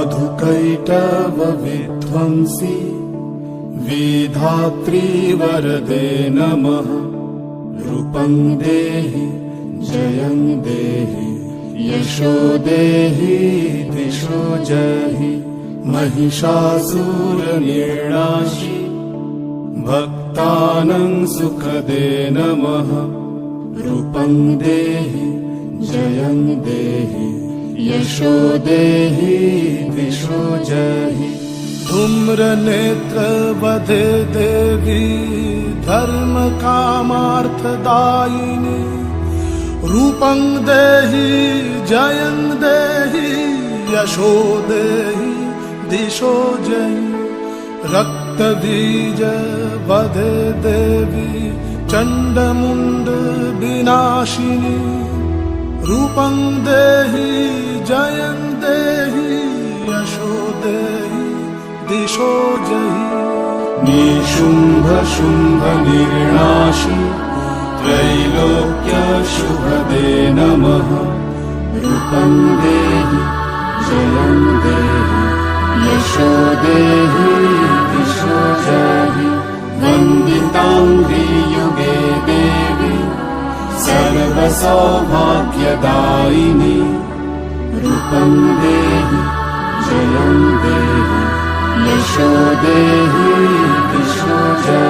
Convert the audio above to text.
मधुकैटवविध्वंसी विधात्री वरदे नमः। रूपं देहि जयं देहि यशो देहि दिशो जहि। महिषासुरनिर्नाशी भक्तानां सुखदे नमः। रूपं देहि जयं देहि यशो देहि दिशो जहि। धूम्रनेत्रवधे देवी धर्म कामार्थदायिनी। रूपं देहि जयं देहि यशो देहि दिशो जहि। रक्तबीज वधे देवी चण्डमुण्ड विनाशिनी। रूपं देहि जयं देहि यशो देहि दिशो जहि। निशुम्भ शुम्भ निर्नाशी त्रैलोक्य शुभदे नमः। रूपं देहि जयं देहि यशो देहि दिशो जहि। वन्दिताङ्घ्रियुगे देवी सर्वसौभाग्यदायिनी। रूपं देहि जयं देहि यशो देहि दिशो जहि।